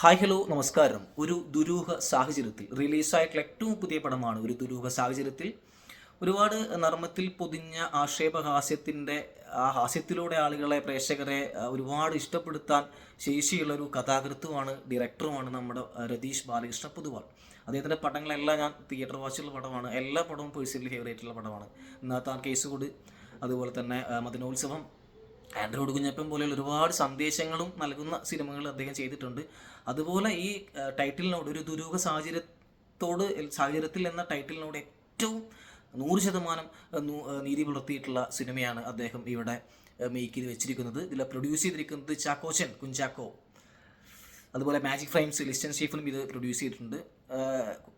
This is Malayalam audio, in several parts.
ഹായ് ഹലോ നമസ്കാരം. ഒരു ദുരൂഹ സാഹചര്യത്തിൽ റിലീസായിട്ടുള്ള ഏറ്റവും പുതിയ പടമാണ്. ഒരു ദുരൂഹ സാഹചര്യത്തിൽ ഒരുപാട് നർമ്മത്തിൽ പൊതിഞ്ഞ ആക്ഷേപഹാസ്യത്തിൻ്റെ ആ ഹാസ്യത്തിലൂടെ ആളുകളെ പ്രേക്ഷകരെ ഒരുപാട് ഇഷ്ടപ്പെടുത്താൻ ശേഷിയുള്ള ഒരു കഥാകൃത്തുമാണ് ഡയറക്ടറുമാണ് നമ്മുടെ രതീഷ് ബാലകൃഷ്ണ പൊതുവാൾ. അദ്ദേഹത്തിൻ്റെ പടങ്ങളെല്ലാം ഞാൻ തിയേറ്റർ വാച്ചുള്ള പടമാണ്. എല്ലാ പടവും പേഴ്സണലി ഫേവറേറ്റുള്ള പടമാണ്. നാത്താൻ കേസുകൂട്, അതുപോലെ തന്നെ മദനോത്സവം, ആൻഡ്രോയിഡ് കുഞ്ഞപ്പൻ പോലെയുള്ള ഒരുപാട് സന്ദേശങ്ങളും നൽകുന്ന സിനിമകൾ അദ്ദേഹം ചെയ്തിട്ടുണ്ട്. അതുപോലെ ഈ ടൈറ്റിലിനോട് ഒരു ദുരൂഹ സാഹചര്യത്തിൽ എന്ന ടൈറ്റിലിനോട് ഏറ്റവും 100% നീതി പുലർത്തിയിട്ടുള്ള സിനിമയാണ് അദ്ദേഹം ഇവിടെ മേക്ക് ചെയ്ത് വെച്ചിരിക്കുന്നത്. ഇതിൽ പ്രൊഡ്യൂസ് ചെയ്തിരിക്കുന്നത് ചാക്കോച്ചൻ കുഞ്ചാക്കോ. അതുപോലെ മാജിക് ഫ്രെയിംസ് ലിസ്റ്റൻ സ്റ്റീഫനും ഇത് പ്രൊഡ്യൂസ് ചെയ്തിട്ടുണ്ട്.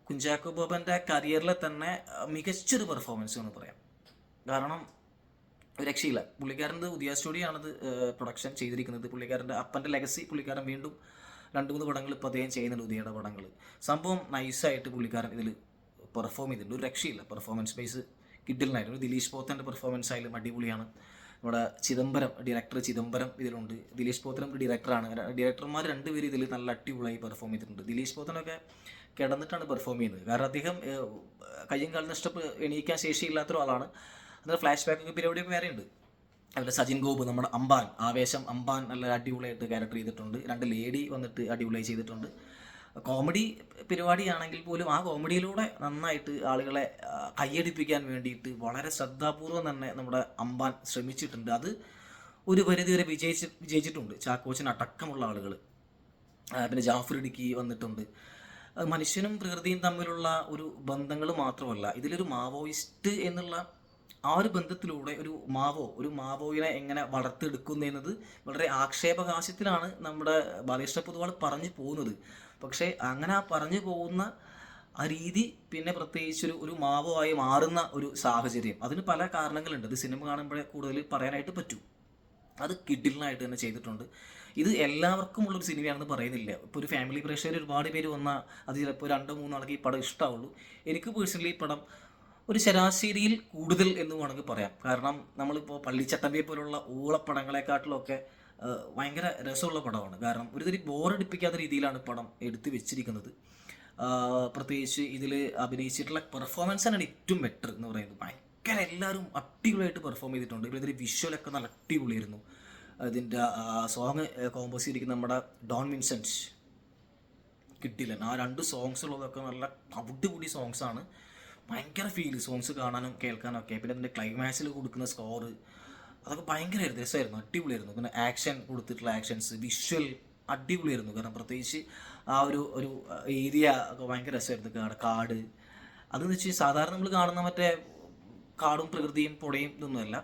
കുഞ്ചാക്കോ ബോബൻ്റെ കരിയറിലെ തന്നെ മികച്ചൊരു പെർഫോമൻസ് എന്ന് പറയാം. കാരണം രക്ഷയില്ല. പുള്ളിക്കാരൻ്റെ ഉദയ സ്റ്റുഡിയോ ആണത് പ്രൊഡക്ഷൻ ചെയ്തിരിക്കുന്നത്. പുള്ളിക്കാരൻ്റെ അപ്പൻ്റെ ലെഗസി പുള്ളിക്കാരൻ വീണ്ടും 2-3 പടങ്ങൾ ഇപ്പോൾ അദ്ദേഹം ചെയ്യുന്നുണ്ട്, ഉദയയുടെ പടങ്ങൾ. സംഭവം നൈസായിട്ട് പുള്ളിക്കാരൻ ഇതിൽ പെർഫോം ചെയ്തിട്ടുണ്ട്. ഒരു രക്ഷയില്ല. പെർഫോമൻസ് ബേസ് കിഡിലിനായിരുന്നു. ദിലീഷ് പോത്തൻ്റെ പെർഫോമൻസ് ആയാലും അടിപൊളിയാണ്. നമ്മുടെ ഡയറക്ടർ ചിദംബരം ഇതിലുണ്ട്. ദിലീഷ് പോത്തനും ഒരു ഡയറക്ടറാണ്. ഡയറക്ടർമാർ രണ്ടുപേരും ഇതിൽ നല്ല അടിപൊളിയായി പെർഫോം ചെയ്തിട്ടുണ്ട്. ദിലീഷ് പോത്തനൊക്കെ കിടന്നിട്ടാണ് പെർഫോം ചെയ്യുന്നത്. കാരണം അദ്ദേഹം കയ്യും കാലും എണീക്കാൻ ശേഷിയില്ലാത്ത ഒരാളാണ്. അതിന് ഫ്ലാഷ് ബാക്കൊക്കെ പരിപാടിയൊക്കെ വേറെ ഉണ്ട്. അതുപോലെ സജിൻ ഗോപ്, നമ്മുടെ അമ്പാൻ, ആവേശം അമ്പാൻ നല്ല അടിപൊളിയായിട്ട് ക്യാരക്ടർ ചെയ്തിട്ടുണ്ട്. 2 ലേഡി വന്നിട്ട് അടിപൊളിയായി ചെയ്തിട്ടുണ്ട്. കോമഡി പരിപാടിയാണെങ്കിൽ പോലും ആ കോമഡിയിലൂടെ നന്നായിട്ട് ആളുകളെ കയ്യടിപ്പിക്കാൻ വേണ്ടിയിട്ട് വളരെ ശ്രദ്ധാപൂർവം തന്നെ നമ്മുടെ അമ്പാൻ ശ്രമിച്ചിട്ടുണ്ട്. അത് ഒരു പരിധിവരെ വിജയിച്ചിട്ടുണ്ട്. ചാക്കോച്ചൻ അടക്കമുള്ള ആളുകൾ. പിന്നെ ജാഫർ ഇടുക്കി വന്നിട്ടുണ്ട്. മനുഷ്യനും പ്രകൃതിയും തമ്മിലുള്ള ഒരു ബന്ധങ്ങൾ മാത്രമല്ല, ഇതിലൊരു മാവോയിസ്റ്റ് എന്നുള്ള ആ ഒരു ബന്ധത്തിലൂടെ ഒരു മാവോയിനെ എങ്ങനെ വളർത്തെടുക്കുന്നു എന്നത് വളരെ ആക്ഷേപഹാസ്യത്തിലാണ് നമ്മുടെ ബാലകൃഷ്ണ പൊതുവാൾ പറഞ്ഞു പോകുന്നത്. പക്ഷേ അങ്ങനെ ആ പറഞ്ഞു പോകുന്ന ആ രീതി പിന്നെ പ്രത്യേകിച്ച് ഒരു മാവോ ആയി മാറുന്ന ഒരു സാഹചര്യം, അതിന് പല കാരണങ്ങളുണ്ട്. അത് സിനിമ കാണുമ്പോഴേ കൂടുതൽ പറയാനായിട്ട് പറ്റൂ. അത് കിഡിലിനായിട്ട് തന്നെ ചെയ്തിട്ടുണ്ട്. ഇത് എല്ലാവർക്കും ഉള്ളൊരു സിനിമയാണെന്ന് പറയുന്നില്ല. ഇപ്പോൾ ഒരു ഫാമിലി പ്രേക്ഷകർ ഒരുപാട് പേര് വന്നാൽ അത് ചിലപ്പോൾ 2-3 ആൾക്ക് ഈ പടം ഇഷ്ടമാവുള്ളൂ. എനിക്ക് പേഴ്സണലി ഈ പടം ഒരു ശരാശരിയിൽ കൂടുതൽ എന്ന് വേണമെങ്കിൽ പറയാം. കാരണം നമ്മളിപ്പോൾ പള്ളിച്ചട്ടമ്പിയെ പോലുള്ള ഊളപ്പടങ്ങളെക്കാട്ടിലൊക്കെ ഭയങ്കര രസമുള്ള പടമാണ്. കാരണം ഒരു ബോറടിപ്പിക്കാത്ത രീതിയിലാണ് പടം എടുത്തു വെച്ചിരിക്കുന്നത്. പ്രത്യേകിച്ച് ഇതിൽ അഭിനയിച്ചിട്ടുള്ള പെർഫോമൻസാണ് ഏറ്റവും ബെറ്റർ എന്ന് പറയുന്നത്. ഭയങ്കര എല്ലാവരും അടിപൊളിയായിട്ട് പെർഫോം ചെയ്തിട്ടുണ്ട്. ഇതിൽ വിഷ്വലൊക്കെ നല്ല അടിപൊളിയായിരുന്നു. ഇതിൻ്റെ സോങ് കോമ്പോസ് ചെയ്തിരിക്കുന്ന നമ്മുടെ ഡോൺ വിൻസെൻറ്റ് കിട്ടില്ല. ആ 2 സോങ്സ് ഉള്ളതൊക്കെ നല്ല അവിടുകൂടി സോങ്സാണ്. ഭയങ്കര ഫീൽ സോങ്സ് കാണാനും കേൾക്കാനും ഒക്കെ. പിന്നെ അതിൻ്റെ ക്ലൈമാക്സിൽ കൊടുക്കുന്ന സ്കോർ അതൊക്കെ ഭയങ്കര രസമായിരുന്നു, അടിപൊളിയായിരുന്നു. പിന്നെ ആക്ഷൻ കൊടുത്തിട്ടുള്ള ആക്ഷൻസ്, വിഷ്വൽ അടിപൊളിയായിരുന്നു. കാരണം പ്രത്യേകിച്ച് ആ ഒരു ഏരിയ ഒക്കെ ഭയങ്കര രസമായിരുന്നു. കാട് അതെന്ന് വെച്ചാൽ സാധാരണ നമ്മൾ കാണുന്ന മറ്റേ കാടും പ്രകൃതിയും പുഴയും ഇതൊന്നുമല്ല.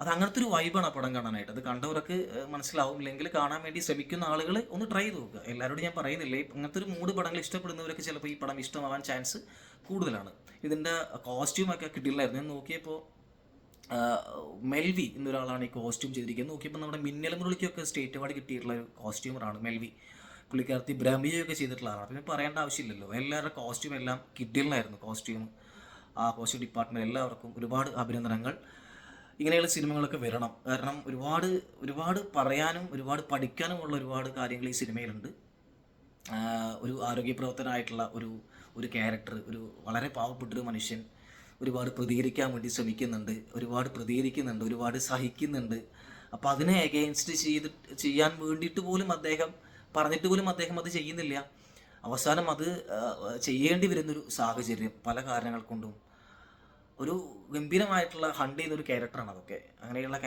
അത് അങ്ങനത്തെ ഒരു വൈബാണ് ആ പടം കാണാനായിട്ട്. അത് കണ്ടവർക്ക് മനസ്സിലാവും. ഇല്ലെങ്കിൽ കാണാൻ വേണ്ടി ശ്രമിക്കുന്ന ആളുകൾ ഒന്ന് ട്രൈ ചെയ്ത് നോക്കുക. എല്ലാവരോടും ഞാൻ പറയുന്നില്ല. അങ്ങനത്തെ ഒരു 3 പടങ്ങൾ ഇഷ്ടപ്പെടുന്നവരൊക്കെ ചിലപ്പോൾ ഈ പടം ഇഷ്ടമാവാൻ ചാൻസ് കൂടുതലാണ്. ഇതിൻ്റെ കോസ്റ്റ്യൂമൊക്കെ കിട്ടില്ലായിരുന്നു. ഞാൻ നോക്കിയപ്പോൾ മെൽവി എന്നൊരാളാണ് ഈ കോസ്റ്റ്യൂം ചെയ്തിരിക്കുന്നത്. നോക്കിയപ്പോൾ നമ്മുടെ മിന്നൽ മുരളിക്കൊക്കെ സ്റ്റേറ്റ് അവാർഡ് കിട്ടിയിട്ടുള്ള ഒരു കോസ്റ്റ്യൂമറാണ് മെൽവി. പുള്ളിക്കാരത്തി ഭ്രമിയൊക്കെ ചെയ്തിട്ടുള്ള ആളാണ്. പിന്നെ പറയേണ്ട ആവശ്യമില്ലല്ലോ. എല്ലാവരുടെ കോസ്റ്റ്യൂം എല്ലാം കിട്ടില്ലായിരുന്നു. ആ കോസ്റ്റ്യൂം ഡിപ്പാർട്ട്മെൻറ്റ് എല്ലാവർക്കും ഒരുപാട് അഭിനന്ദനങ്ങൾ. ഇങ്ങനെയുള്ള സിനിമകളൊക്കെ വരണം. കാരണം ഒരുപാട് പറയാനും ഒരുപാട് പഠിക്കാനുമുള്ള ഒരുപാട് കാര്യങ്ങൾ ഈ സിനിമയിലുണ്ട്. ഒരു ആരോഗ്യപ്രവർത്തനായിട്ടുള്ള ഒരു ക്യാരക്ടർ, ഒരു വളരെ പാവപ്പെട്ടൊരു മനുഷ്യൻ ഒരുപാട് പ്രതികരിക്കാൻ വേണ്ടി ശ്രമിക്കുന്നുണ്ട്, ഒരുപാട് സഹിക്കുന്നുണ്ട്. അപ്പോൾ അതിനെ എഗെയിൻസ്റ്റ് ചെയ്യാൻ വേണ്ടിയിട്ട് പോലും പറഞ്ഞിട്ട് പോലും അദ്ദേഹം അത് ചെയ്യുന്നില്ല. അവസാനം അത് ചെയ്യേണ്ടി വരുന്നൊരു സാഹചര്യം പല കാരണങ്ങൾ കൊണ്ടും. ഒരു ഗംഭീരമായിട്ടുള്ള ഹണ്ട് ചെയ്യുന്നൊരു ക്യാരക്ടറാണ് അതൊക്കെ. അങ്ങനെയുള്ള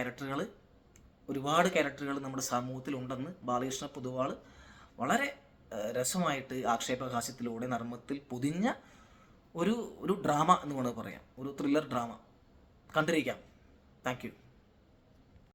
ഒരുപാട് ക്യാരക്ടറുകൾ നമ്മുടെ സമൂഹത്തിലുണ്ടെന്ന് ബാലകൃഷ്ണ പൊതുവാൾ വളരെ രസമായിട്ട് ആക്ഷേപഹാസ്യത്തിലൂടെ നർമ്മത്തിൽ പൊതിഞ്ഞ ഒരു ഡ്രാമ എന്ന് വേണമെങ്കിൽ പറയാം. ഒരു ത്രില്ലർ ഡ്രാമ കണ്ടിരിക്കാം. Thank you.